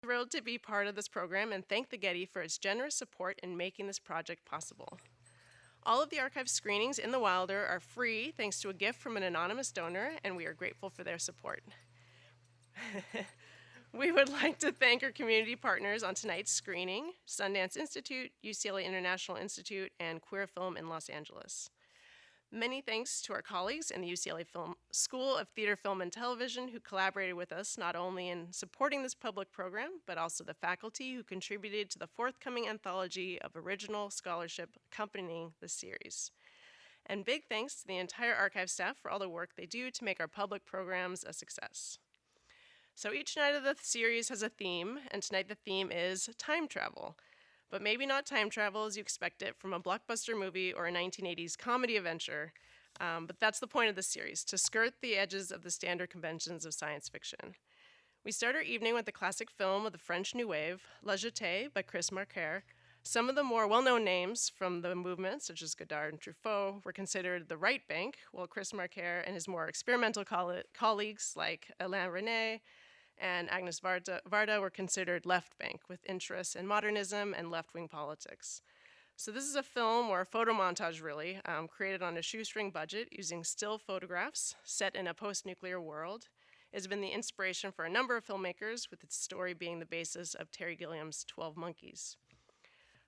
Thrilled to be part of this program and thank the Getty for its generous support in making this project possible. All of the archive screenings in the Wilder are free thanks to a gift from an anonymous donor, and we are grateful for their support. We would like to thank our community partners on tonight's screening, Sundance Institute, UCLA International Institute, and Queer Film in Los Angeles. Many thanks to our colleagues in the UCLA School of Theater, Film, and Television who collaborated with us not only in supporting this public program, but also the faculty who contributed to the forthcoming anthology of original scholarship accompanying the series. And big thanks to the entire archive staff for all the work they do to make our public programs a success. So each night of the series has a theme, and tonight the theme is time travel. But maybe not time travel as you expect it from a blockbuster movie or a 1980s comedy adventure. But that's the point of this series, to skirt the edges of the standard conventions of science fiction. We start our evening with the classic film of the French New Wave, La Jetée by Chris Marker. Some of the more well-known names from the movement, such as Godard and Truffaut, were considered the right bank, while Chris Marker and his more experimental colleagues like Alain Resnais and Agnes Varda were considered left bank, with interests in modernism and left-wing politics. So this is a film, or a photo montage really, created on a shoestring budget using still photographs set in a post-nuclear world. It has been the inspiration for a number of filmmakers, with its story being the basis of Terry Gilliam's 12 Monkeys.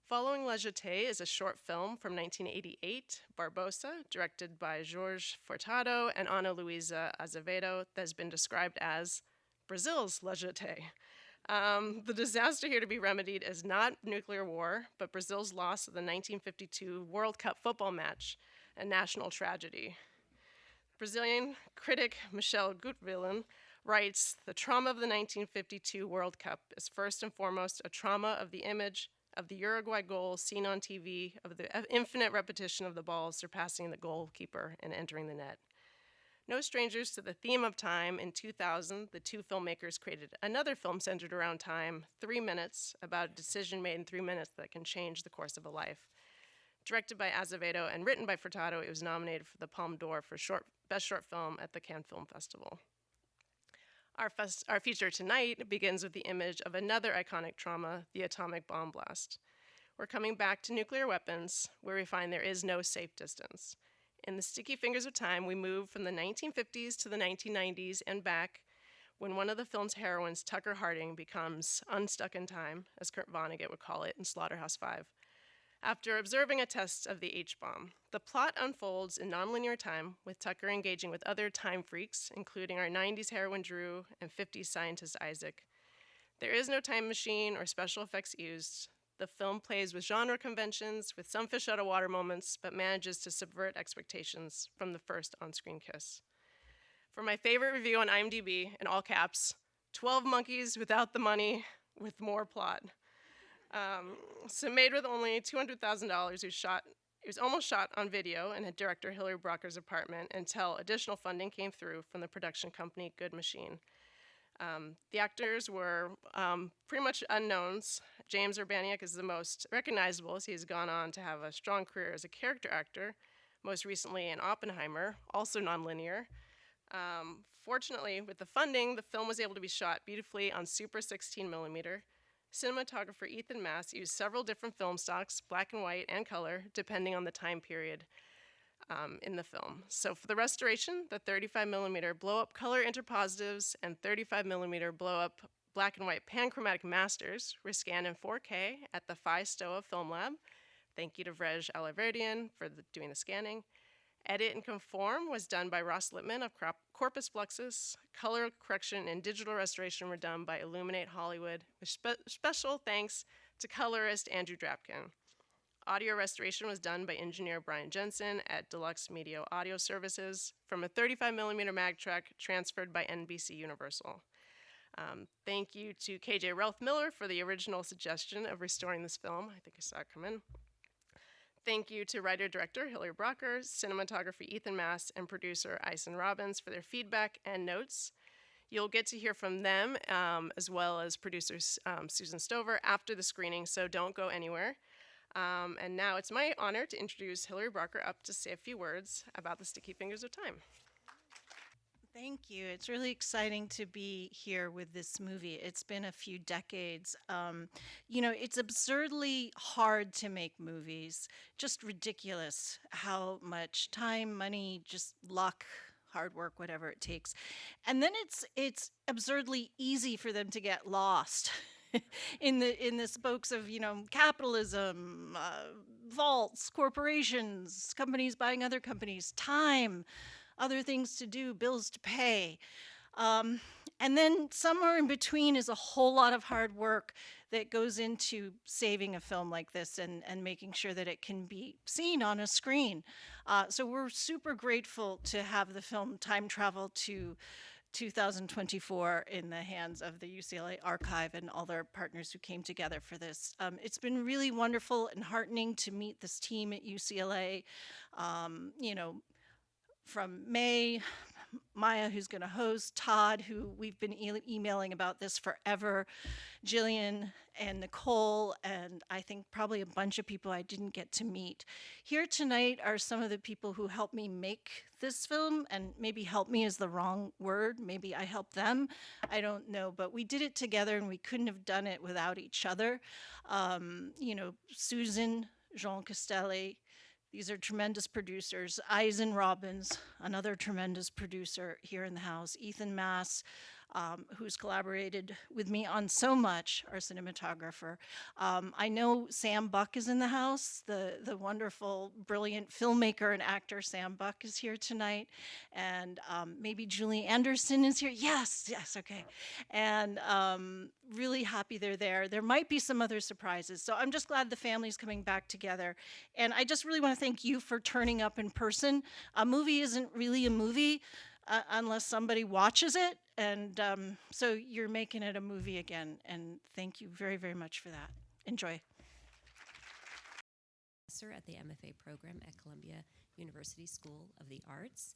Following La Jetée is a short film from 1988, Barbosa, directed by Jorge Furtado and Ana Luisa Azevedo, that has been described as Brazil's La Jetée. The disaster here to be remedied is not nuclear war, but Brazil's loss of the 1952 World Cup football match, a national tragedy. Brazilian critic Michel Gutwillen writes, "The trauma of the 1952 World Cup is first and foremost a trauma of the image of the Uruguay goal seen on TV, of the infinite repetition of the ball surpassing the goalkeeper and entering the net." No strangers to the theme of time, in 2000, the two filmmakers created another film centered around time, 3 Minutes, about a decision made in 3 minutes that can change the course of a life. Directed by Azevedo and written by Furtado, it was nominated for the Palme d'Or for Best Short Film at the Cannes Film Festival. Our feature tonight begins with the image of another iconic trauma, the atomic bomb blast. We're coming back to nuclear weapons, where we find there is no safe distance. In The Sticky Fingers of Time, we move from the 1950s to the 1990s and back, when one of the film's heroines, Tucker Harding, becomes unstuck in time, as Kurt Vonnegut would call it in Slaughterhouse-Five. After observing a test of the H-bomb, the plot unfolds in nonlinear time, with Tucker engaging with other time freaks, including our 90s heroine Drew and 50s scientist Isaac. There is no time machine or special effects used. The film plays with genre conventions, with some fish out of water moments, but manages to subvert expectations from the first on-screen kiss. For my favorite review on IMDb, in all caps, 12 monkeys without the money, with more plot. So made with only $200,000, it was almost shot on video in director Hilary Brougher's apartment until additional funding came through from the production company Good Machine. The actors were pretty much unknowns. James Urbaniak is the most recognizable, as he has gone on to have a strong career as a character actor, most recently in Oppenheimer, also nonlinear. Fortunately, with the funding, the film was able to be shot beautifully on Super 16 millimeter. Cinematographer Ethan Mass used several different film stocks, black and white and color, depending on the time period in the film. So for the restoration, the 35 millimeter blow-up color interpositives and 35 millimeter blow-up black and white panchromatic masters were scanned in 4K at the Phi Stoa Film Lab. Thank you to Vrej Alaverdian for doing the scanning. Edit and conform was done by Ross Lippman of Corpus Fluxus. Color correction and digital restoration were done by Illuminate Hollywood, with special thanks to colorist Andrew Drapkin. Audio restoration was done by engineer Brian Jensen at Deluxe Media Audio Services from a 35 millimeter mag track transferred by NBC Universal. Thank you to KJ Ralph Miller for the original suggestion of restoring this film. I think I saw it come in. Thank you to writer-director Hilary Brougher, cinematographer Ethan Mass, and producer Isen Robbins for their feedback and notes. You'll get to hear from them, as well as producer Susan Stover after the screening, so don't go anywhere. And now it's my honor to introduce Hilary Brougher up to say a few words about The Sticky Fingers of Time. Thank you. It's really exciting to be here with this movie. It's been a few decades. It's absurdly hard to make movies, just ridiculous how much time, money, just luck, hard work, whatever it takes. And then it's absurdly easy for them to get lost in the spokes of, capitalism, vaults, corporations, companies buying other companies, time, other things to do, bills to pay. Um, and then somewhere in between is a whole lot of hard work that goes into saving a film like this and making sure that it can be seen on a screen. So we're super grateful to have the film time travel to 2024 in the hands of the UCLA Archive and all their partners who came together for this. It's been really wonderful and heartening to meet this team at UCLA. You know, from May, Maya, who's going to host, Todd, who we've been emailing about this forever, Jillian and Nicole, and I think probably a bunch of people I didn't get to meet. Here tonight are some of the people who helped me make this film, and maybe help me is the wrong word. Maybe I helped them. I don't know, but we did it together and we couldn't have done it without each other. Susan, Jean Castelli, these are tremendous producers. Isen Robbins, another tremendous producer here in the house. Ethan Mass, who's collaborated with me on so much, our cinematographer. I know Sam Buck is in the house. The wonderful, brilliant filmmaker and actor Sam Buck is here tonight. And maybe Julie Anderson is here. Yes, okay. And really happy they're there. There might be some other surprises. So I'm just glad the family's coming back together. And I just really want to thank you for turning up in person. A movie isn't really a movie unless somebody watches it. And so you're making it a movie again. And thank you very, very much for that. Enjoy. At the MFA program at Columbia University School of the Arts.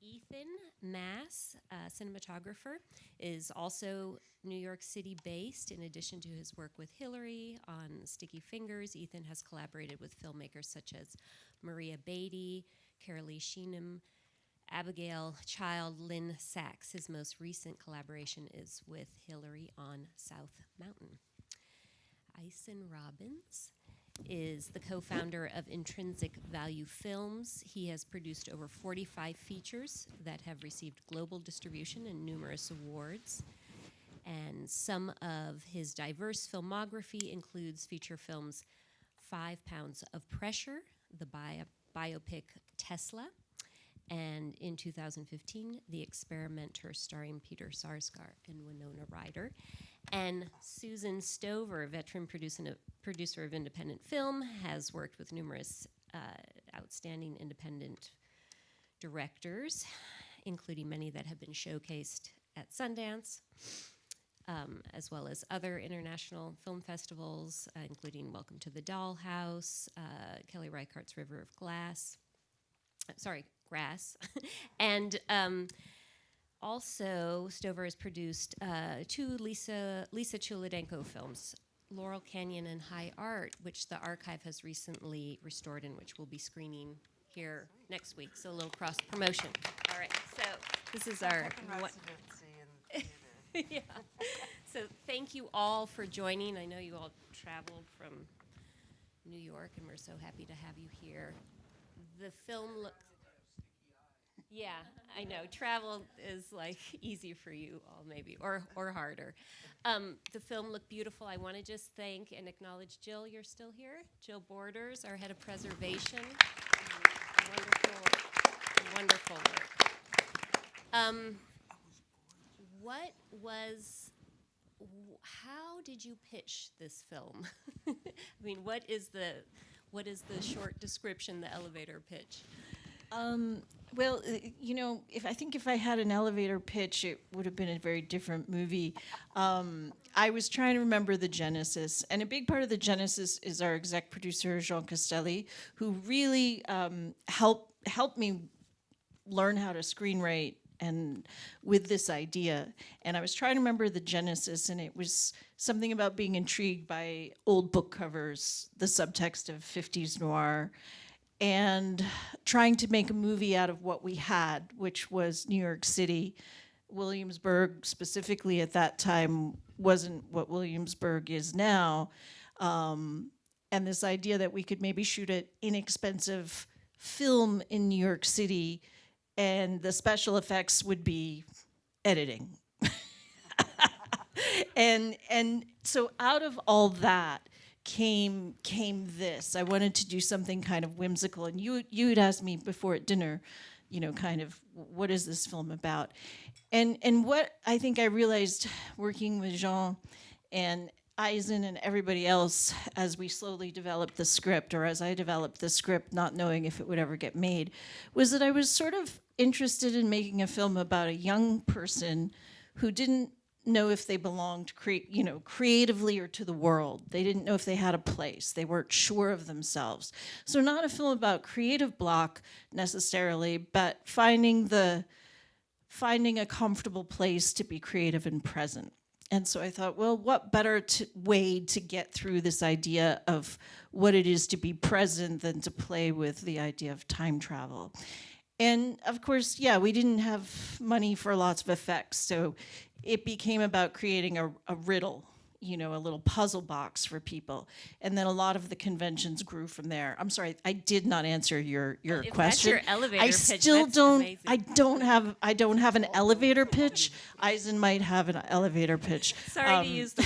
Ethan Mass, cinematographer, is also New York City based. In addition to his work with Hilary on Sticky Fingers, Ethan has collaborated with filmmakers such as Maria Beatty, Carolee Sheenham, Abigail Child, Lynn Sachs. His most recent collaboration is with Hilary on South Mountain. Isen Robbins is the co-founder of Intrinsic Value Films. He has produced over 45 features that have received global distribution and numerous awards. And some of his diverse filmography includes feature films 5 Pounds of Pressure, the biopic Tesla, and in 2015, The Experimenter, starring Peter Sarsgaard and Winona Ryder. And Susan Stover, veteran producer of independent film, has worked with numerous outstanding independent directors, including many that have been showcased at Sundance, as well as other international film festivals, including Welcome to the Dollhouse, Kelly Reichardt's River of Grass. And also, Stover has produced 2 Lisa Chuladenko films, Laurel Canyon and High Art, which the archive has recently restored and which we'll be screening here next week. So a little cross promotion. All right, so this is our yeah. So thank you all for joining. I know you all traveled from New York, and we're so happy to have you here. The film looks. Yeah, I know. Travel is like easy for you all, maybe, or harder. The film looked beautiful. I want to just thank and acknowledge Jill. You're still here. Jill Borders, our head of preservation. Wonderful work. How did you pitch this film? I mean, what is the short description, the elevator pitch? Well, if I had an elevator pitch, it would have been a very different movie. I was trying to remember the genesis, and a big part of the genesis is our exec producer, Jean Castelli, who really helped me learn how to screenwrite and with this idea. And I was trying to remember the genesis, and it was something about being intrigued by old book covers, the subtext of 50s noir. and trying to make a movie out of what we had, which was New York City. Williamsburg, specifically at that time, wasn't what Williamsburg is now. And this idea that we could maybe shoot an inexpensive film in New York City and the special effects would be editing. and so out of all that came this. I wanted to do something kind of whimsical, and you had asked me before at dinner, kind of what is this film about? And what I think I realized working with Jean and Isen and everybody else as we slowly developed the script, or as I developed the script, not knowing if it would ever get made, was that I was sort of interested in making a film about a young person who didn't know if they belonged creatively or to the world. They didn't know if they had a place. They weren't sure of themselves. So not a film about creative block necessarily, but finding a comfortable place to be creative and present. And so I thought, well, what better way to get through this idea of what it is to be present than to play with the idea of time travel. And of course, yeah, we didn't have money for lots of effects, so it became about creating a riddle, a little puzzle box for people. And then a lot of the conventions grew from there. I'm sorry, I did not answer your If question. that's your elevator I pitch, still that's don't. amazing. I don't have an elevator pitch. Eisen might have an elevator pitch. Sorry to use the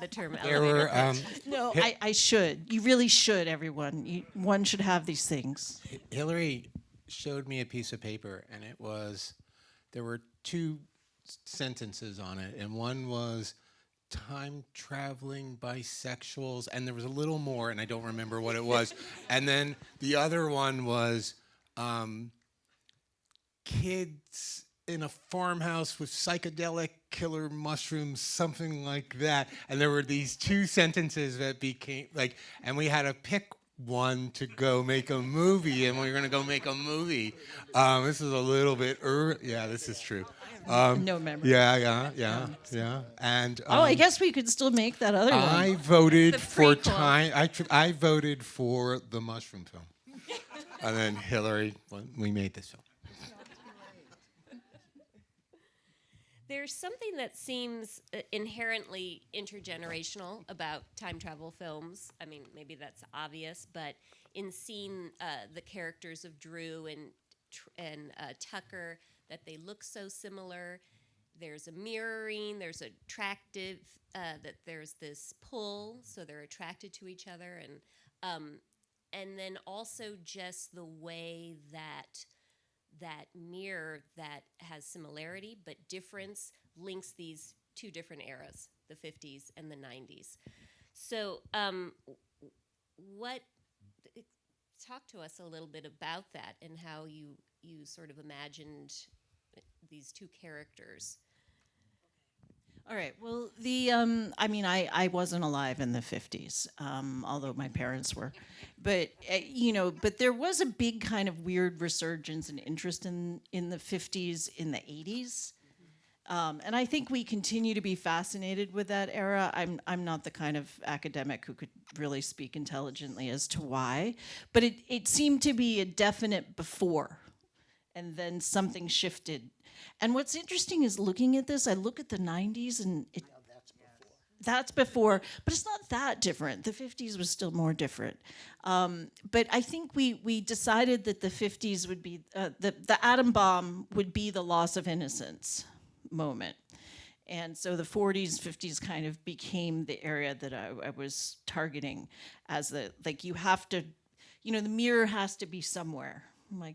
term There elevator were pitch. No, I should. You really should, everyone. One should have these things. Hilary showed me a piece of paper, and there were two sentences on it, and one was time traveling bisexuals, and there was a little more, and I don't remember what it was. And then the other one was kids in a farmhouse with psychedelic killer mushrooms, something like that. And there were these two sentences that became and we had to pick one to go make a movie, and we were going to go make a movie. This is a little bit yeah, this is true. No memory. Yeah. And I guess we could still make that other one. I voted The for prequel. time. I voted for the mushroom film, and then Hilary. We made this film. There's something that seems inherently intergenerational about time travel films. I mean, maybe that's obvious, but in seeing the characters of Drew and Tucker, that they look so similar. There's a mirroring. There's attractive. That there's this pull, so they're attracted to each other, and then also just the way that mirror that has similarity but difference links these two different eras, the 50s and the 90s. So talk to us a little bit about that and how you sort of imagined these two characters. All right. Well, I wasn't alive in the 50s, although my parents were. But, but there was a big kind of weird resurgence and interest in the 50s, in the 80s. And I think we continue to be fascinated with that era. I'm not the kind of academic who could really speak intelligently as to why. But it seemed to be a definite before. And then something shifted. And what's interesting is looking at this, I look at the 90s and that's before, but it's not that different. The 50s was still more different. But I think we decided that the 50s would be, the atom bomb would be the loss of innocence moment. And so the 40s, 50s kind of became the area that I was targeting as you have to, the mirror has to be somewhere.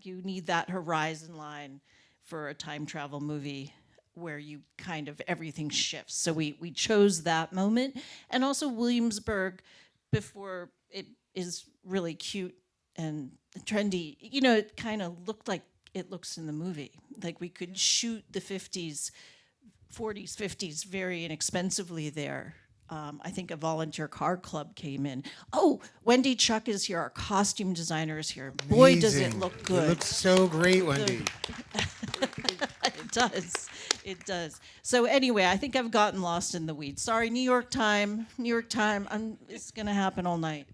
You need that horizon line for a time travel movie where you kind of everything shifts. So we chose that moment. And also Williamsburg, before it is really cute and trendy, it kind of looked like it looks in the movie. We could shoot the 50s, 40s, 50s very inexpensively there. I think a volunteer car club came in. Oh, Wendy Chuck is here. Our costume designer is here. Boy, does it Amazing. look good. It looks so great, Wendy. It does. It does. So anyway, I think I've gotten lost in the weeds. Sorry, New York time. It's going to happen all night.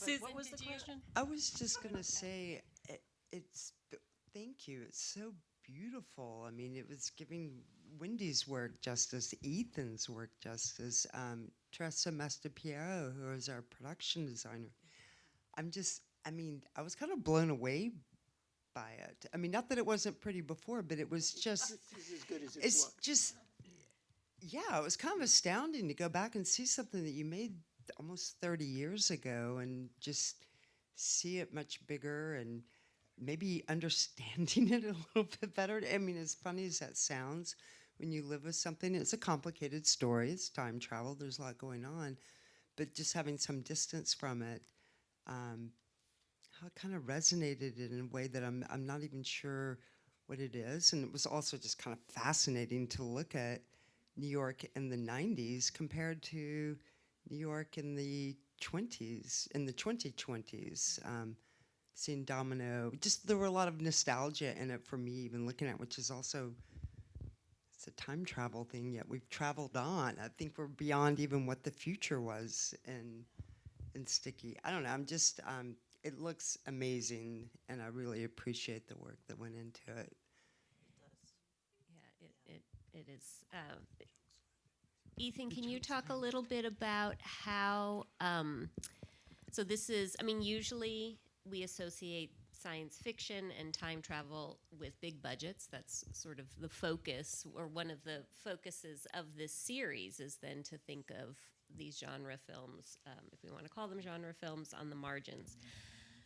Susan, what was the question? I was just going to say, thank you. It's so beautiful. I mean, it was giving Wendy's work justice, Ethan's work justice, Teresa Mastapiero, who is our production designer. I was kind of blown away by it. I mean, not that it wasn't pretty before, but it was just, It's as good as it's just, yeah, it was kind of astounding to go back and see something that you made almost 30 years ago and just see it much bigger and maybe understanding it a little bit better. I mean, as funny as that sounds, when you live with something, it's a complicated story. It's time travel. There's a lot going on. But just having some distance from it, how it kind of resonated in a way that I'm not even sure what it is. And it was also just kind of fascinating to look at New York in the 90s compared to New York in the 20s, in the 2020s. Seeing Domino, just there were a lot of nostalgia in it for me, even looking at, which is also, it's a time travel thing, yet we've traveled on. I think we're beyond even what the future was in Sticky. I don't know, I'm just, it looks amazing, and I really appreciate the work that went into it. Yeah, it is. Ethan, can you talk a little bit about how, so this is, I mean, usually we associate science fiction and time travel with big budgets. That's sort of the focus, or one of the focuses of this series is then to think of these genre films, if we want to call them genre films, on the margins.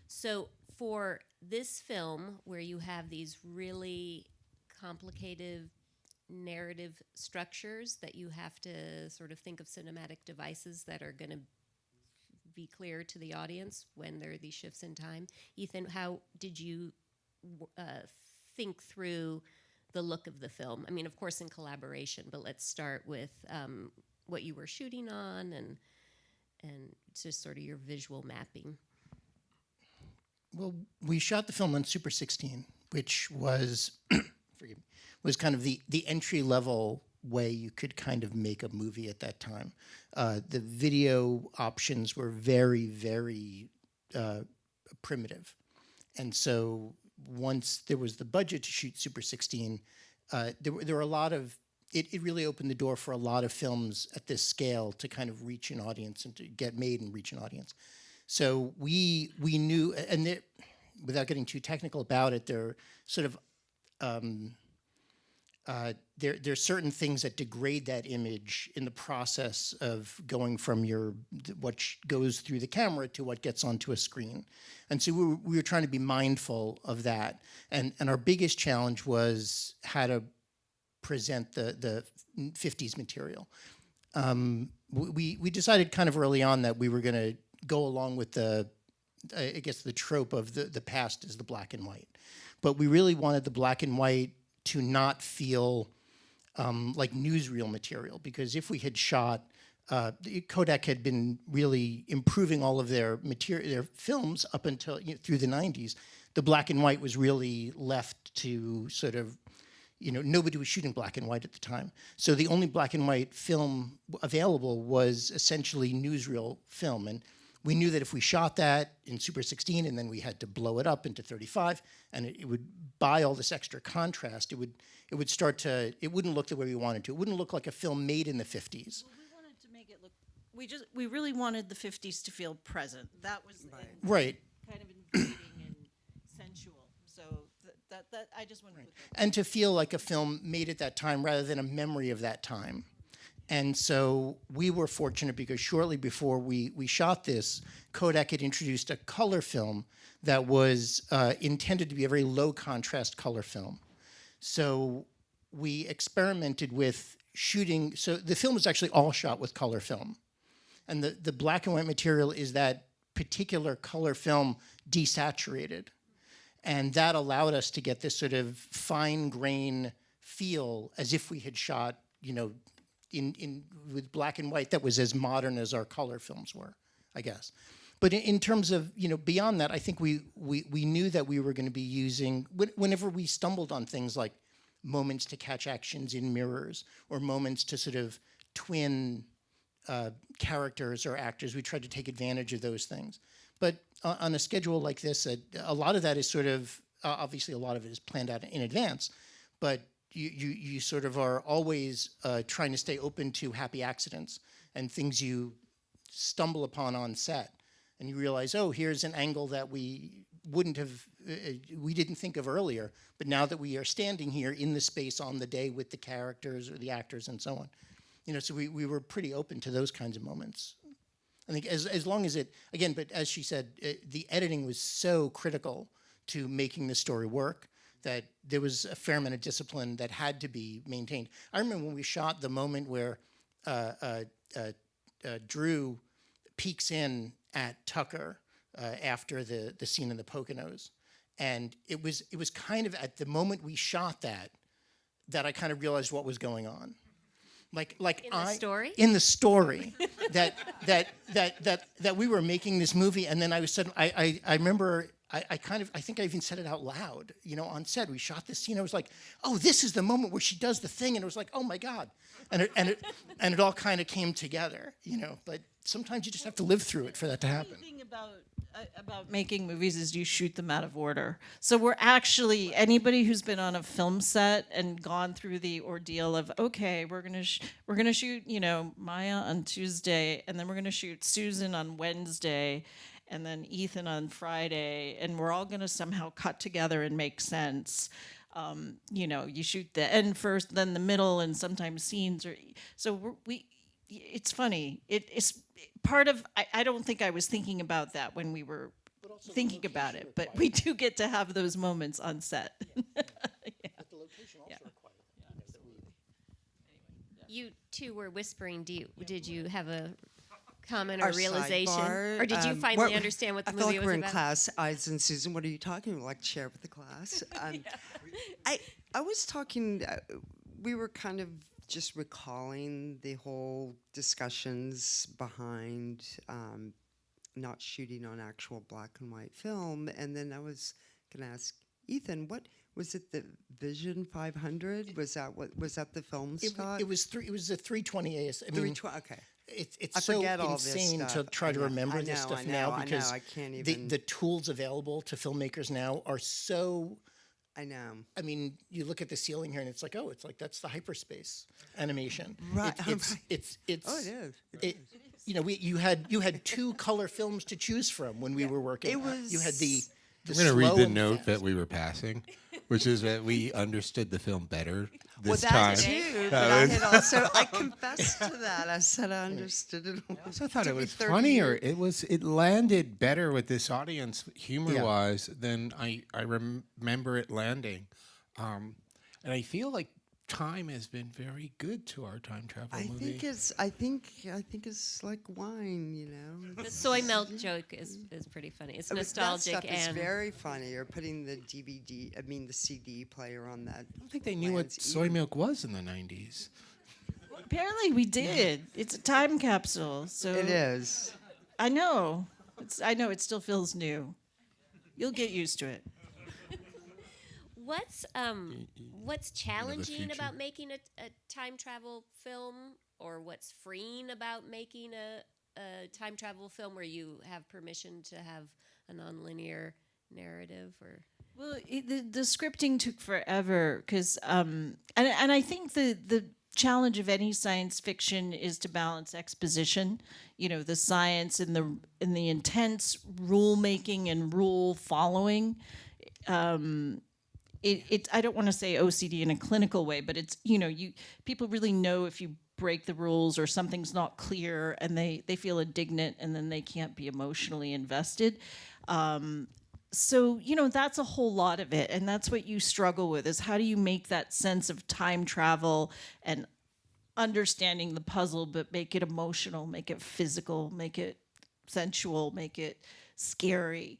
So for this film, where you have these really complicated narrative structures that you have to sort of think of cinematic devices that are going to be clear to the audience when there are these shifts in time. Ethan, how did you think through the look of the film? I mean, of course, in collaboration, but let's start with what you were shooting on and just sort of your visual mapping. Well, we shot the film on Super 16, which was, forgive me, was kind of the entry level way you could kind of make a movie at that time. The video options were very, very primitive. And so once there was the budget to shoot Super 16, there were a lot of, it really opened the door for a lot of films at this scale to kind of reach an audience and to get made and reach an audience. So we knew, and without getting too technical about it, there are sort of, there are certain things that degrade that image in the process of going from what goes through the camera to what gets onto a screen. And so we were trying to be mindful of that. And our biggest challenge was how to present the 50s material. We decided kind of early on that we were going to go along with the trope of the past is the black and white. But we really wanted the black and white to not feel like newsreel material, because if we had shot, Kodak had been really improving all of their films up until through the 90s. The black and white was really left to sort of, nobody was shooting black and white at the time. So the only black and white film available was essentially newsreel film. And we knew that if we shot that in Super 16 and then we had to blow it up into 35, and it would buy all this extra contrast, it would start to, it wouldn't look the way we wanted to. It wouldn't look like a film made in the 50s. Well, we wanted to make it look, we really wanted the 50s to feel present. That was right. Kind of invading and sensual. So that I just wanted to put that. And to feel like a film made at that time rather than a memory of that time. And so we were fortunate because shortly before we shot this, Kodak had introduced a color film that was intended to be a very low contrast color film. So we experimented with shooting, so the film was actually all shot with color film. And the black and white material is that particular color film desaturated. And that allowed us to get this sort of fine grain feel as if we had shot, with black and white that was as modern as our color films were, I guess. But in terms of, beyond that, I think we knew that we were going to be using, whenever we stumbled on things like moments to catch actions in mirrors or moments to sort of twin characters or actors, we tried to take advantage of those things. But on a schedule like this, a lot of that is sort of, obviously a lot of it is planned out in advance, but you sort of are always trying to stay open to happy accidents and things you stumble upon on set. And you realize, oh, here's an angle that we didn't think of earlier, but now that we are standing here in the space on the day with the characters or the actors and so on, so we were pretty open to those kinds of moments. I think as long as it, again, but as she said, the editing was so critical to making the story work that there was a fair amount of discipline that had to be maintained. I remember when we shot the moment where Drew peeks in at Tucker after the scene in the Poconos, and it was kind of at the moment we shot that I kind of realized what was going on. Like In the story? In the story that we were making this movie, and then I remember I think I even said it out loud, on set. We shot this scene. I was like, oh, this is the moment where she does the thing, and it was like, oh my God, and it all kind of came together, But sometimes you just have to live through it for that to happen. The thing about making movies is you shoot them out of order. So we're actually, anybody who's been on a film set and gone through the ordeal of, okay, we're gonna shoot Maya on Tuesday, and then we're gonna shoot Susan on Wednesday, and then Ethan on Friday, and we're all gonna somehow cut together and make sense. You shoot the end first, then the middle, and sometimes scenes are. So it's funny. It's part of. I don't think I was thinking about that when we were thinking about it, but we do get to have those moments on set. But the location also required. You two were whispering. Did you have a comment or Our realization, sidebar, or did you finally understand what the I feel movie like was we're in about? class. Isen, Susan, what are you talking about? Like, share with the class. I was talking. We were kind of just recalling the whole discussions behind not shooting on actual black and white film, and then I was going to ask Ethan, what was it? The Vision 500? Was that the film stock? It was a 320 AS. I mean, 320. Okay. It's I so forget all this insane to stuff. try to remember this stuff now because I can't even. the tools available to filmmakers now are so. I know. I mean, you look at the ceiling here, and it's like, oh, it's like that's the hyperspace animation. Right. It's Oh, it is. You had two color films to choose from when we were working. It was. You had the. I'm going to read slow the and note fast. that we were passing, which is that we understood the film better this Well, time. that too. But I had also. I confessed to that. I said I understood it. I also thought it Took me was 30 funnier. years. It landed better with this audience humor-wise than I remember it landing, and I feel like time has been very good to our time travel I movie. think it's like wine, The soy milk joke is pretty funny. It's nostalgic that stuff is and very funny. Or putting the the CD player on that. I don't think they knew what soy milk was in the 90s. Apparently we did. It's a time capsule. So It is. I know. I know it still feels new. You'll get used to it. what's challenging future. about making a time travel film, or what's freeing about making a time travel film where you have permission to have a nonlinear narrative? Or Well, the scripting took forever because, and I think the challenge of any science fiction is to balance exposition, the science and the intense rule making and rule following. I don't want to say OCD in a clinical way, but it's people really know if you break the rules or something's not clear, and they feel indignant, and then they can't be emotionally invested. So, that's a whole lot of it. And that's what you struggle with, is how do you make that sense of time travel and understanding the puzzle, but make it emotional, make it physical, make it sensual, make it scary.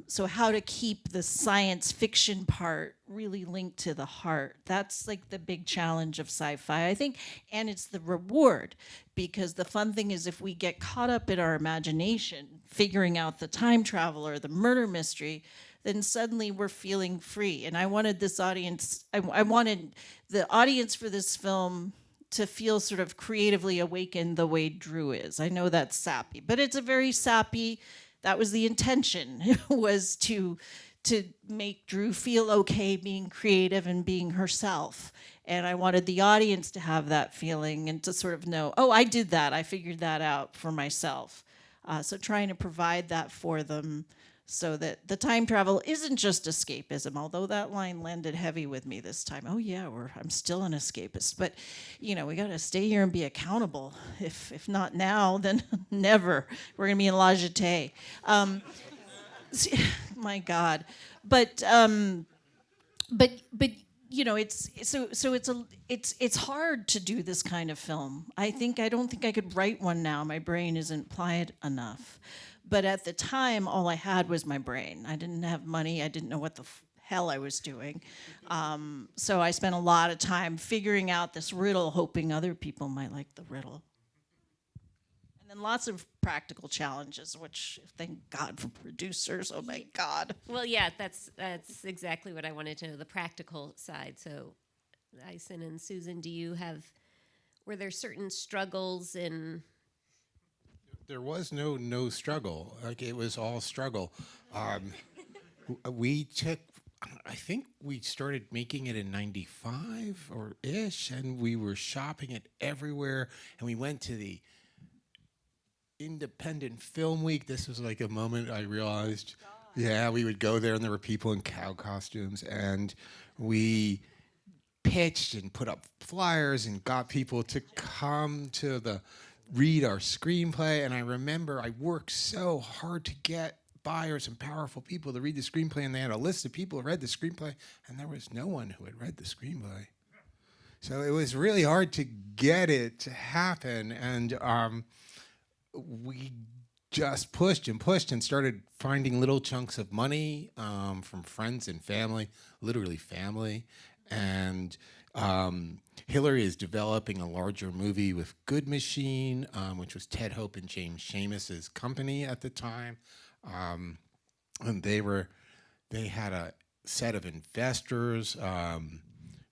So how to keep the science fiction part really linked to the heart. That's like the big challenge of sci-fi, I think. And it's the reward, because the fun thing is if we get caught up in our imagination, figuring out the time travel or the murder mystery, then suddenly we're feeling free. And I wanted this audience, I wanted the audience for this film to feel sort of creatively awakened the way Drew is. I know that's sappy, but it's a very sappy, That was the intention, was to make Drew feel okay being creative and being herself. And I wanted the audience to have that feeling and to sort of know, oh, I did that. I figured that out for myself. So trying to provide that for them so that the time travel isn't just escapism, although that line landed heavy with me this time. Oh yeah, I'm still an escapist, but we got to stay here and be accountable. If not now, then never. We're going to be in La Jetée. My God, but it's hard to do this kind of film. I don't think I could write one now. My brain isn't pliant enough. But at the time, all I had was my brain. I didn't have money. I didn't know what the hell I was doing. So I spent a lot of time figuring out this riddle, hoping other people might like the riddle. And then lots of practical challenges, which thank God for producers. Oh my God. Well, yeah, that's exactly what I wanted to know, the practical side. So, Isen and Susan, were there certain struggles in? There was no struggle. Like, it was all struggle. We took, I think we started making it in '95 or ish, and we were shopping it everywhere. And we went to the Independent Film Week. This was like a moment I realized, yeah, we would go there and there were people in cow costumes, and we pitched and put up flyers and got people to come to read our screenplay. And I remember I worked so hard to get buyers and powerful people to read the screenplay, and they had a list of people who read the screenplay, and there was no one who had read the screenplay. So it was really hard to get it to happen, and we just pushed and started finding little chunks of money from friends and family, literally family. And Hilary is developing a larger movie with Good Machine, which was Ted Hope and James Shamos's company at the time. And they had a set of investors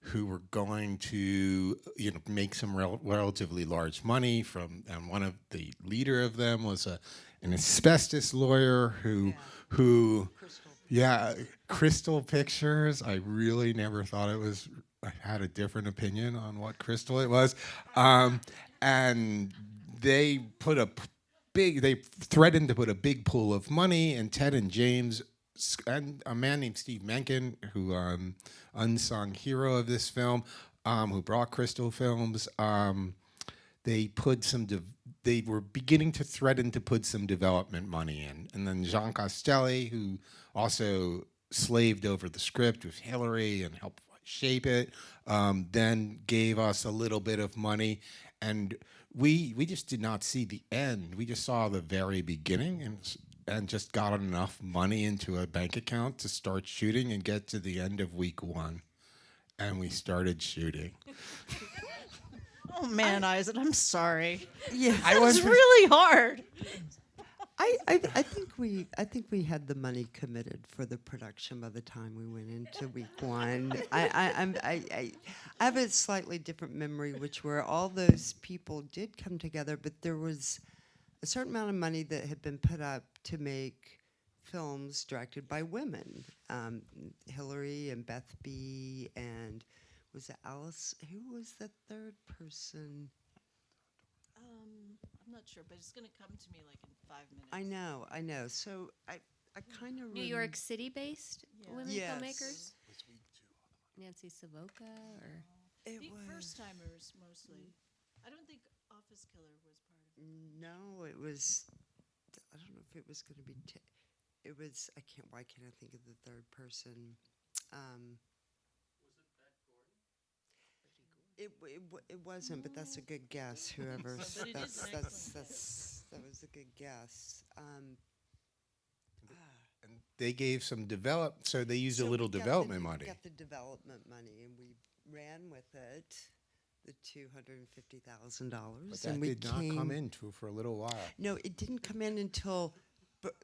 who were going to, make some relatively large money from, and one of the leader of them was an asbestos lawyer who Crystal Pictures. I really never thought it was. I had a different opinion on what Crystal it was, and they threatened to put a big pool of money, and Ted and James and a man named Steve Menken, who unsung hero of this film, who brought Crystal Films. They were beginning to threaten to put some development money in, and then Jean Castelli, who also slaved over the script with Hilary and helped shape it, then gave us a little bit of money, and we just did not see the end. We just saw the very beginning, and just got enough money into a bank account to start shooting and get to the end of week 1, and we started shooting. Oh man, Isen, I'm sorry. Yeah, It was really hard. I think we had the money committed for the production by the time we went into week 1. I have a slightly different memory, which where all those people did come together, but there was a certain amount of money that had been put up to make films directed by women. Hilary and Beth B. and was it Alice? Who was the third person? I'm not sure, but it's going to come to me like in 5 minutes. I know. So I kind of New York City based women Yes. filmmakers? Nancy Savoca or It The was first timers mostly. I don't think Office Killer was part of it. no. It was. I don't know if it was going to be. It was. Why can't I think of the third person? It wasn't, but that's a good guess. Whoever. But it is an that was a good guess. And they gave some so they used a So little we got development money. We got the development money, and we ran with it, the $250,000. But that and we did not come in for a little while. No, it didn't come in until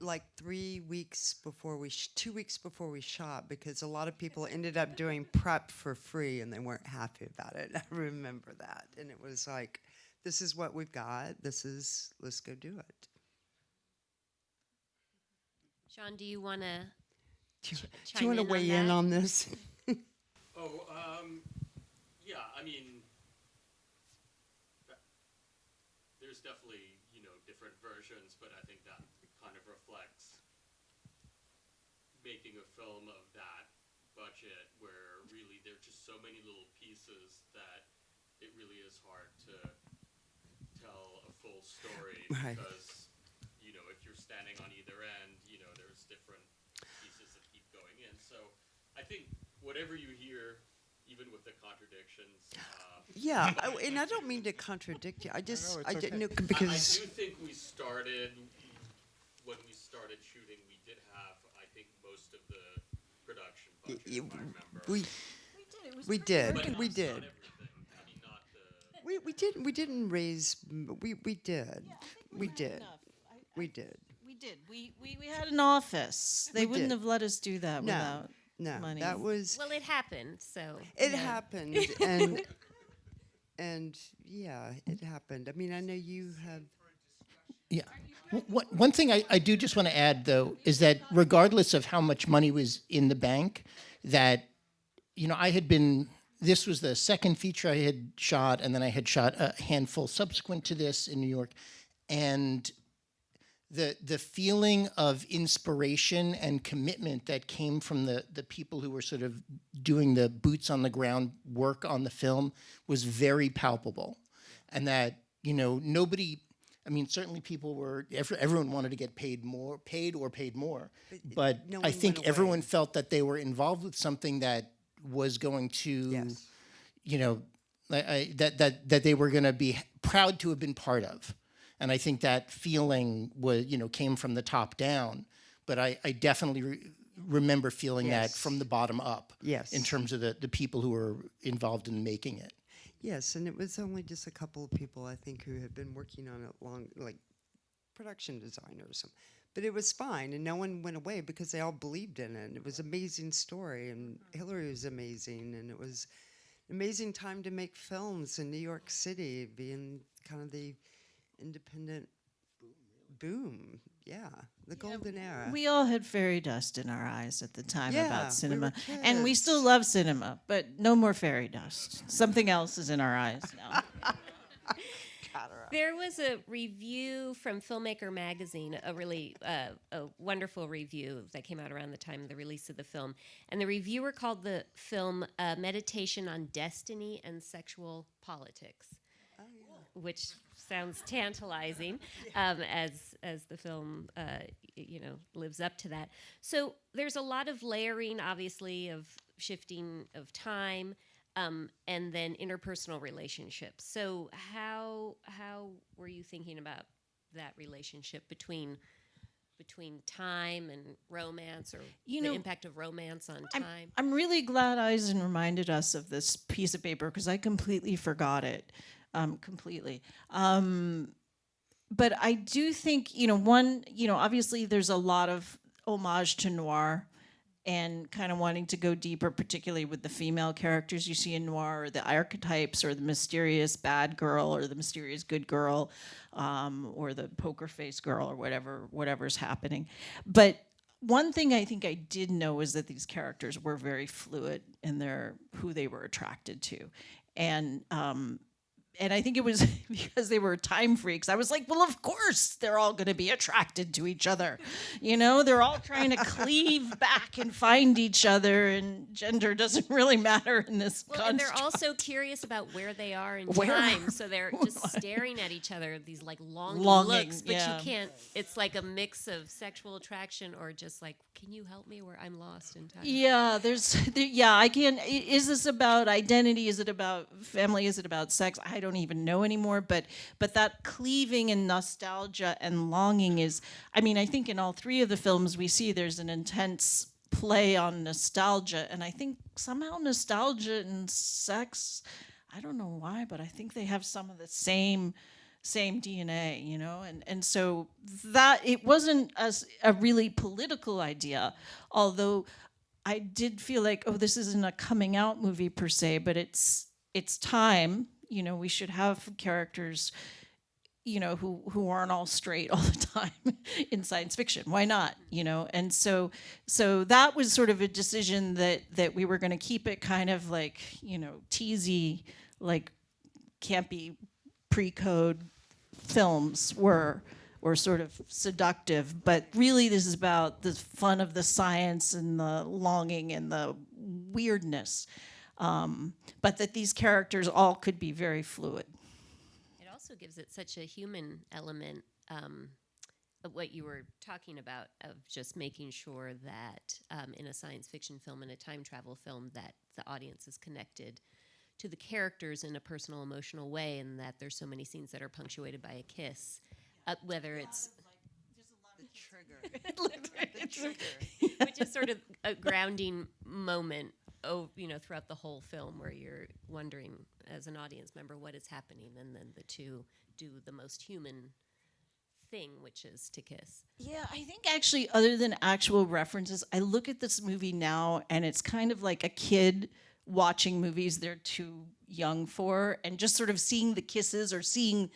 like 3 weeks before 2 weeks before we shot, because a lot of people ended up doing prep for free, and they weren't happy about it. I remember that, and it was like, this is what we've got. Let's go do it. John, do you want to Do you want to weigh in on this? Oh, yeah, I mean, there's definitely, different versions, but I think that kind of reflects making a film of that budget where really there are just so many little pieces that it really is hard to tell a full story Right. because, if you're standing on either end, there's different pieces that keep going in. So I think whatever you hear, even with the contradictions. Yeah, and I don't mean to contradict you. I just, it's I okay. didn't know I because do think when we started shooting, we did have, I think, most of the production budget, if I remember. we did, But we not did. everything. I mean, not the. We didn't raise. We did. We did. We did. We did. We had an office. They We wouldn't did. have let us do that No, without no, money. that was. Well, it happened, so. It happened, and yeah, it happened. I mean, I know you have. Yeah. One thing I do just want to add, though, is that regardless of how much money was in the bank, that, I had been, this was the second feature I had shot, and then I had shot a handful subsequent to this in New York. And the feeling of inspiration and commitment that came from the people who were sort of doing the boots on the ground work on the film was very palpable. And that, nobody, I mean, certainly people were, everyone wanted to get paid more, but no I one think went everyone away. felt that they were involved with something that was going to, Yes. that they were going to be proud to have been part of. And I think that feeling was, came from the top down. But I definitely remember feeling that Yes. from the bottom up. Yes. In terms of the people who were involved in making it. Yes, and it was only just a couple of people I think who had been working on it long, like production designers. But it was fine, and no one went away because they all believed in it. It was an amazing story, and Hilary was amazing, and it was an amazing time to make films in New York City, being kind of the independent boom. Yeah, the golden era. We all had fairy dust in our eyes at the time Yeah, we about were cinema. And we kids. still love cinema, but no more fairy dust. Something else is in our eyes now. There was a review from Filmmaker magazine, a really a wonderful review that came out around the time of the release of the film. And the reviewer called the film Meditation on Destiny and Sexual Politics, which sounds tantalizing as the film lives up to that. So there's a lot of layering, obviously, of shifting of time. And then interpersonal relationships. So how were you thinking about that relationship between time and romance, or the impact of romance on time? I'm really glad Isen reminded us of this piece of paper because I completely forgot it. Completely. But I do think, obviously there's a lot of homage to noir and kind of wanting to go deeper, particularly with the female characters you see in noir, or the archetypes, or the mysterious bad girl, or the mysterious good girl, or the poker face girl, or whatever's happening. But one thing I think I did know is that these characters were very fluid in who they were attracted to, and I think it was because they were time freaks. I was like, well, of course they're all going to be attracted to each other. They're all trying to cleave back and find each other, and gender doesn't really matter in this And they're construct. also curious about where they are in Where time, so they're just staring at each other, these like longing looks, but yeah. you can't. It's like a mix of sexual attraction or just like, can you help me where I'm lost in time? Yeah, I can't. Is this about identity? Is it about family? Is it about sex? I don't even know anymore. But that cleaving and nostalgia and longing is. I mean, I think in all three of the films we see there's an intense play on nostalgia, and I think somehow nostalgia and sex. I don't know why, but I think they have some of the same DNA, and so that it wasn't a really political idea, although I did feel like, oh, this isn't a coming out movie per se, but it's time, we should have characters, who aren't all straight all the time in science fiction. Why not? And so that was sort of a decision that we were going to keep it kind of like, teasy, like campy pre-code films were sort of seductive, but really this is about the fun of the science and the longing and the weirdness, but that these characters all could be very fluid. It also gives it such a human element, of what you were talking about, of just making sure that in a science fiction film and a time travel film that the audience is connected to the characters in a personal, emotional way, and that there's so many scenes that are punctuated by a kiss, whether it's The trigger. which is sort of a grounding moment, throughout the whole film, where you're wondering as an audience member what is happening, and then the two do the most human thing, which is to kiss. Yeah, I think actually, other than actual references, I look at this movie now and it's kind of like a kid watching movies they're too young for, and just sort of seeing the kisses or seeing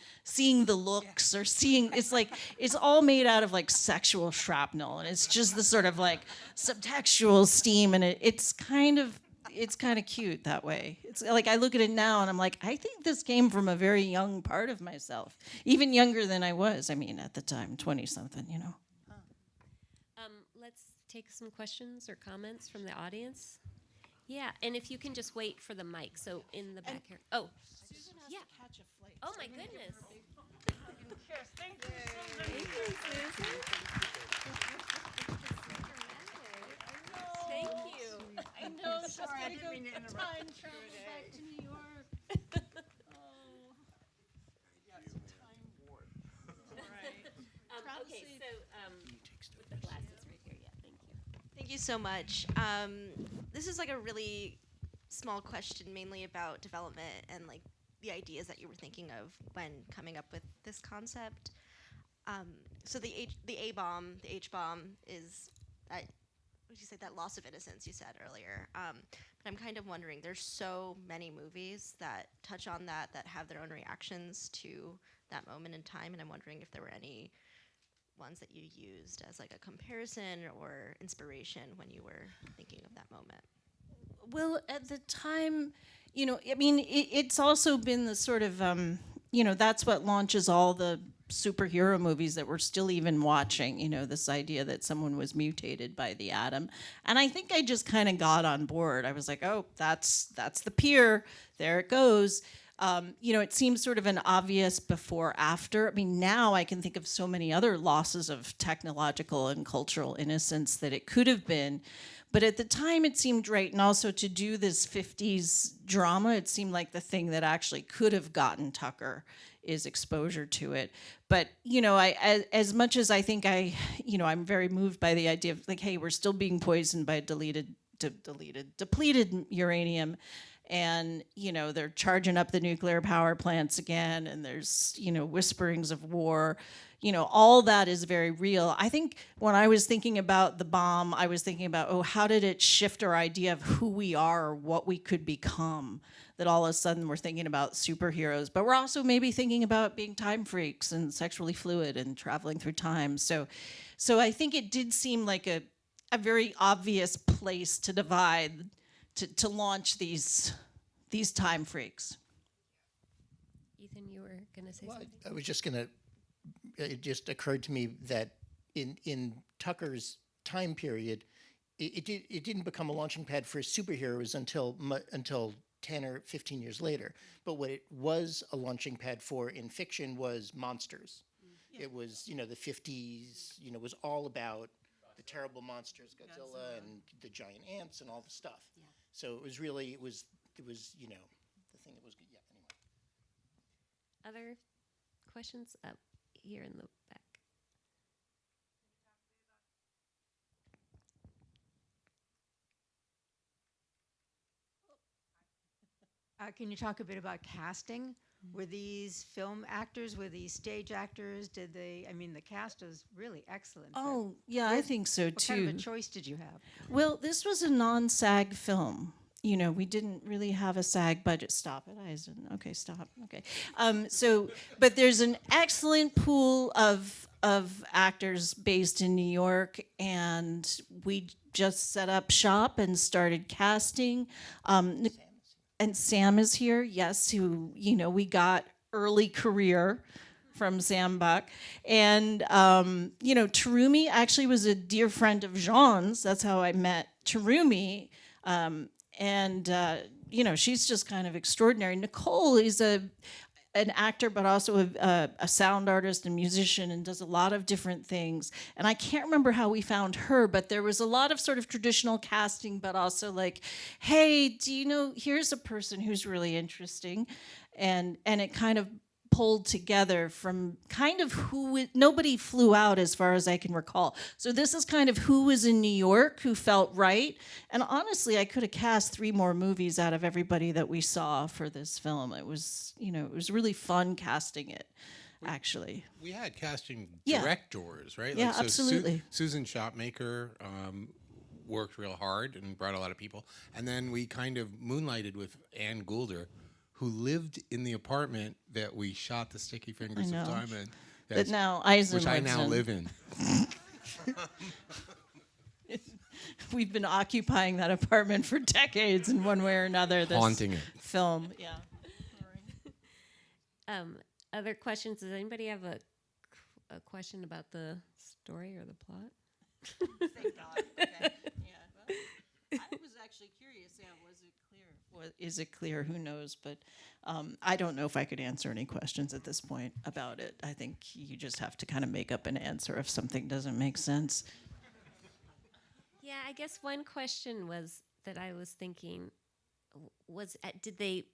the looks or seeing, it's like it's all made out of like sexual shrapnel, and it's just the sort of like subtextual steam, and it's kind of cute that way. It's like I look at it now and I'm like, I think this came from a very young part of myself, even younger than I was. I mean, at the time, 20-something, Let's take some questions or comments from the audience. Yeah, and if you can just wait for the mic. So in the back here. Oh, Susan has yeah. to catch a flight. Oh my goodness. Yes, thank you, Thank you, Susan. Thank you. I know, just Sorry, I gotta didn't mean to go interrupt. time travel back to New York. Oh. Yeah, it's a time warp. All right. Travel Okay, safe. so with the glasses right here. Yeah, thank you. Thank you so much. This is like a really small question, mainly about development and like the ideas that you were thinking of when coming up with this concept. So the A-bomb, the H-bomb is that, what did you say, that loss of innocence you said earlier. But I'm kind of wondering, there's so many movies that touch on that have their own reactions to that moment in time, and I'm wondering if there were any ones that you used as like a comparison or inspiration when you were thinking of that moment. Well, at the time, I mean, it's also been the sort of, that's what launches all the superhero movies that we're still even watching, this idea that someone was mutated by the atom. And I think I just kind of got on board. I was like, oh, that's the pier. There it goes. It seems sort of an obvious before after. I mean, now I can think of so many other losses of technological and cultural innocence that it could have been. But at the time, it seemed right. And also to do this 50s drama, it seemed like the thing that actually could have gotten Tucker is exposure to it. But, as much as I think I'm very moved by the idea of like, hey, we're still being poisoned by depleted uranium. And, they're charging up the nuclear power plants again, and there's, whisperings of war. All that is very real. I think when I was thinking about the bomb, I was thinking about, how did it shift our idea of who we are or what we could become? That all of a sudden we're thinking about superheroes, but we're also maybe thinking about being time freaks and sexually fluid and traveling through time. So I think it did seem like a very obvious place to divide, to launch these time freaks. Ethan, you were going to say Well, something? I was just going to, it just occurred to me that in Tucker's time period, it didn't become a launching pad for superheroes until 10 or 15 years later. But what it was a launching pad for in fiction was monsters. It was, the 50s, was all about the terrible monsters, Godzilla and the giant ants and all the stuff. Yeah. So it was really, the thing that was good. Yeah, anyway. Other questions? Up here in the back. Can you talk a bit about casting? Were these film actors? Were these stage actors? The cast is really excellent. but Oh, yeah, I think so what too. kind of a choice did you have? Well, this was a non-SAG film. we didn't really have a SAG budget. Stop it, Isen. Okay, stop. Okay. But there's an excellent pool of actors based in New York, and we just set up shop and started casting. And Sam is here, yes, who, we got early career from Sam Buck. And, Terumi actually was a dear friend of Jean's. That's how I met Terumi. She's just kind of extraordinary. Nicole is an actor, but also a sound artist and musician, and does a lot of different things. And I can't remember how we found her, but there was a lot of sort of traditional casting, but also like, hey, do you know, here's a person who's really interesting. And it kind of pulled together from kind of nobody flew out as far as I can recall. So this is kind of who was in New York, who felt right. And honestly, I could have cast 3 more movies out of everybody that we saw for this film. It was, it was really fun casting it, actually. We had casting Yeah. directors, right? Yeah, absolutely. Susan Shopmaker worked real hard and brought a lot of people. And then we kind of moonlighted with Ann Goulder, who lived in the apartment that we shot the Sticky Fingers of Time in. That now Isen which I lives now in. live in. We've been occupying that apartment for decades in one way or another. This Haunting it. film, yeah. Other questions? Does anybody have a question about the story or the plot? Thank God. Okay. Yeah. Well, I was actually curious. Yeah, was it clear? Is it clear? Who knows? But I don't know if I could answer any questions at this point about it. I think you just have to kind of make up an answer if something doesn't make sense. Yeah, I guess one question was that I was thinking was did they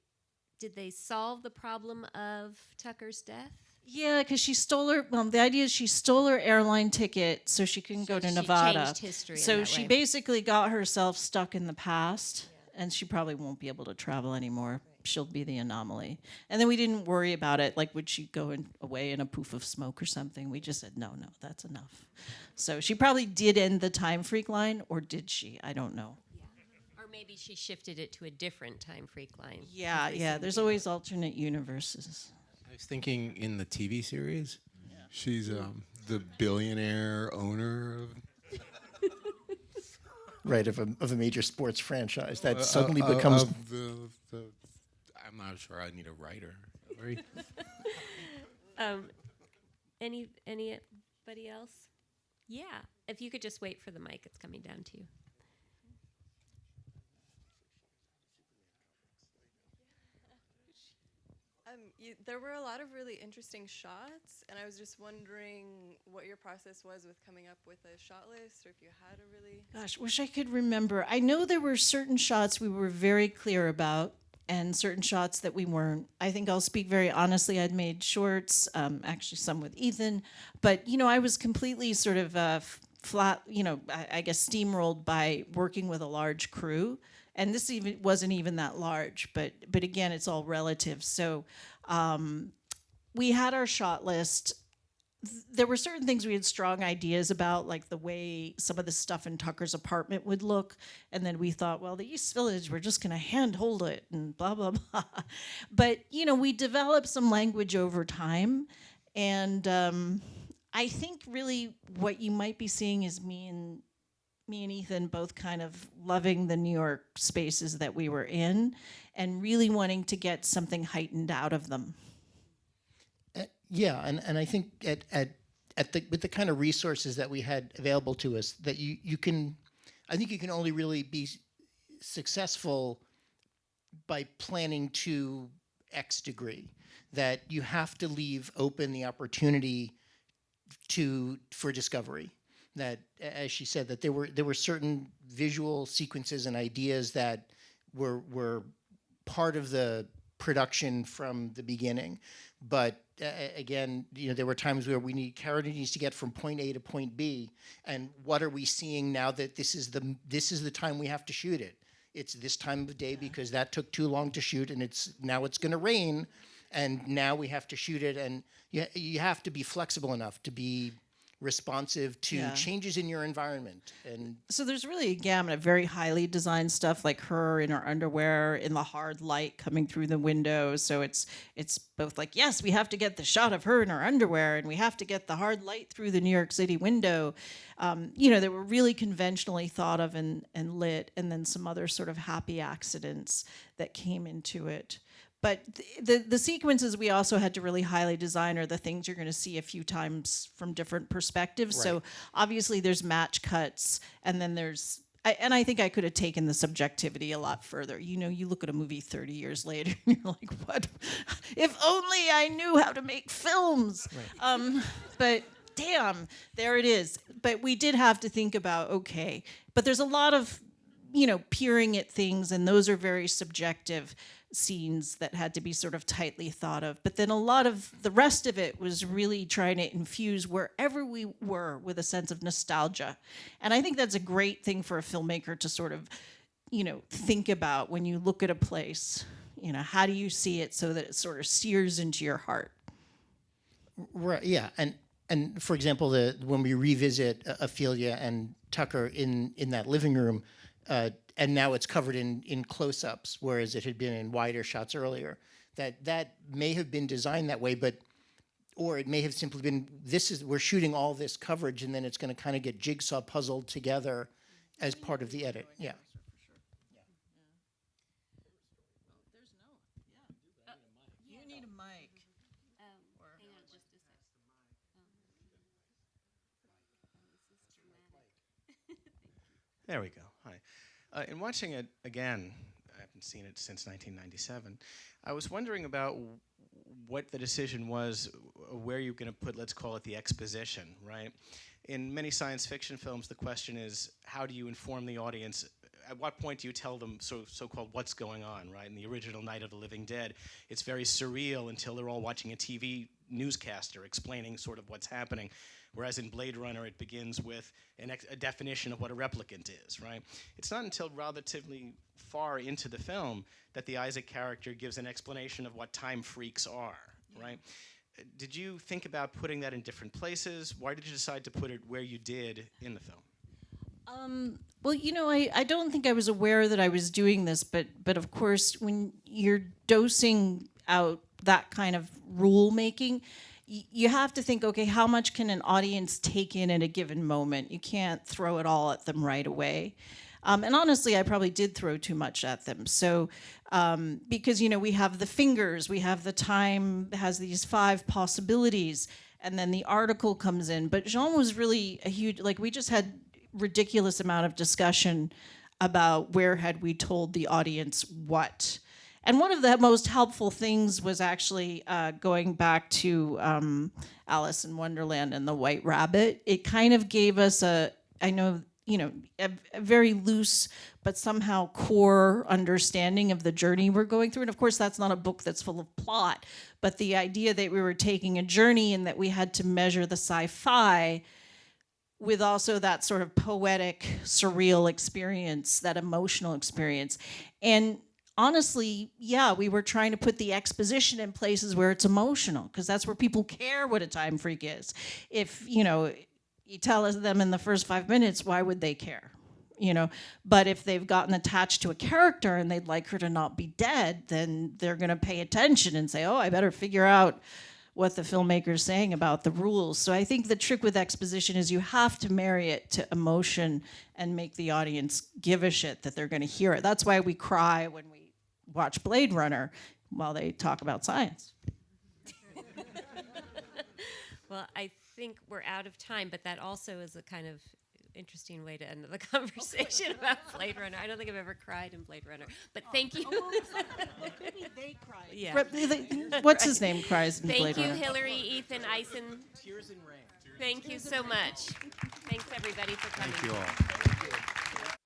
solve the problem of Tucker's death? Yeah, because she stole her. Well, the idea is she stole her airline ticket so she couldn't go to she Nevada. changed history in So that she way. basically got herself stuck in the past, and she probably won't be able to travel anymore. She'll be the anomaly. And then we didn't worry about it. Like, would she go away in a poof of smoke or something? We just said, no, that's enough. So she probably did end the time freak line, or did she? I don't know. Or maybe she shifted it to a different time freak line. Yeah. There's always alternate universes. I was thinking in the TV series, she's the billionaire owner of Right, of a major sports franchise that suddenly becomes the I'm not sure I need a writer. Hilary? Anybody else? Yeah. If you could just wait for the mic, it's coming down to you. There were a lot of really interesting shots, and I was just wondering what your process was with coming up with a shot list, or if you had a really... Gosh, wish I could remember. I know there were certain shots we were very clear about and certain shots that we weren't. I think I'll speak very honestly. I'd made shorts, actually some with Ethan, but, I was completely sort of flat, I guess steamrolled by working with a large crew. And this wasn't even that large, but again, it's all relative. So we had our shot list. There were certain things we had strong ideas about, like the way some of the stuff in Tucker's apartment would look. And then we thought, well, the East Village, we're just going to handhold it and blah, blah, blah. But, we developed some language over time. And I think really what you might be seeing is me and Ethan both kind of loving the New York spaces that we were in and really wanting to get something heightened out of them. And I think with the kind of resources that we had available to us, that you can only really be successful by planning to X degree. That you have to leave open the opportunity for discovery. That, as she said, that there were certain visual sequences and ideas that were part of the production from the beginning, but again, there were times where character needs to get from point A to point B, and what are we seeing now that this is the time we have to shoot it? It's this time of day because that took too long to shoot, and it's going to rain, and now we have to shoot it, and you have to be flexible enough to be responsive to Yeah. changes in your environment. And So there's really a gamut of very highly designed stuff, like her in her underwear in the hard light coming through the window. So it's both like, yes, we have to get the shot of her in her underwear, and we have to get the hard light through the New York City window. They were really conventionally thought of and lit, and then some other sort of happy accidents that came into it. But the sequences we also had to really highly design are the things you're going to see a few times from different perspectives. Right. So obviously there's match cuts, and then I think I could have taken the subjectivity a lot further. You look at a movie 30 years later and you're like, what? If only I knew how to make films. Right. But damn, there it is. But we did have to think about, okay, but there's a lot of, peering at things, and those are very subjective scenes that had to be sort of tightly thought of. But then a lot of the rest of it was really trying to infuse wherever we were with a sense of nostalgia. And I think that's a great thing for a filmmaker to sort of, think about when you look at a place. How do you see it so that it sort of sears into your heart? right, yeah, and for example, when we revisit Ophelia and Tucker in that living room, and now it's covered in close-ups, whereas it had been in wider shots earlier. That may have been designed that way, or it may have simply been, we're shooting all this coverage, and then it's going to kind of get jigsaw puzzled together as part of the edit. Yeah. You need a mic. Hang on just a sec. There we go. Hi. In watching it again, I haven't seen it since 1997, I was wondering about what the decision was, where you're going to put, let's call it the exposition, right? In many science fiction films, the question is, how do you inform the audience? At what point do you tell them so-called what's going on, right? In the original Night of the Living Dead, it's very surreal until they're all watching a TV newscaster explaining sort of what's happening. Whereas in Blade Runner, it begins with a definition of what a replicant is, right? It's not until relatively far into the film that the Isaac character gives an explanation of what time freaks are, right? Did you think about putting that in different places? Why did you decide to put it where you did in the film? Well, I don't think I was aware that I was doing this, but of course, when you're dosing out that kind of rule making, you have to think, okay, how much can an audience take in at a given moment? You can't throw it all at them right away. And honestly, I probably did throw too much at them. So, because, we have the fingers, we have the time has these 5 possibilities, and then the article comes in. But Jean was really a huge, we just had ridiculous amount of discussion about where had we told the audience what. And one of the most helpful things was actually going back to Alice in Wonderland and the White Rabbit. It kind of gave us a very loose but somehow core understanding of the journey we're going through. And of course, that's not a book that's full of plot, but the idea that we were taking a journey and that we had to measure the sci-fi with also that sort of poetic, surreal experience, that emotional experience. And honestly, yeah, we were trying to put the exposition in places where it's emotional, because that's where people care what a time freak is. If, you tell them in the first 5 minutes, why would they care? But if they've gotten attached to a character and they'd like her to not be dead, then they're going to pay attention and say, oh, I better figure out what the filmmaker's saying about the rules. So I think the trick with exposition is you have to marry it to emotion and make the audience give a shit that they're going to hear it. That's why we cry when we watch Blade Runner while they talk about science. Well, I think we're out of time, but that also is a kind of interesting way to end the conversation about Blade Runner. I don't think I've ever cried in Blade Runner, but thank you. Maybe they cry. Yeah. What's his name cries in Blade Thank you, Runner? Hilary, Ethan, Isen. Tears and rain. Thank you so much. Thanks, everybody, for coming. Thank you all.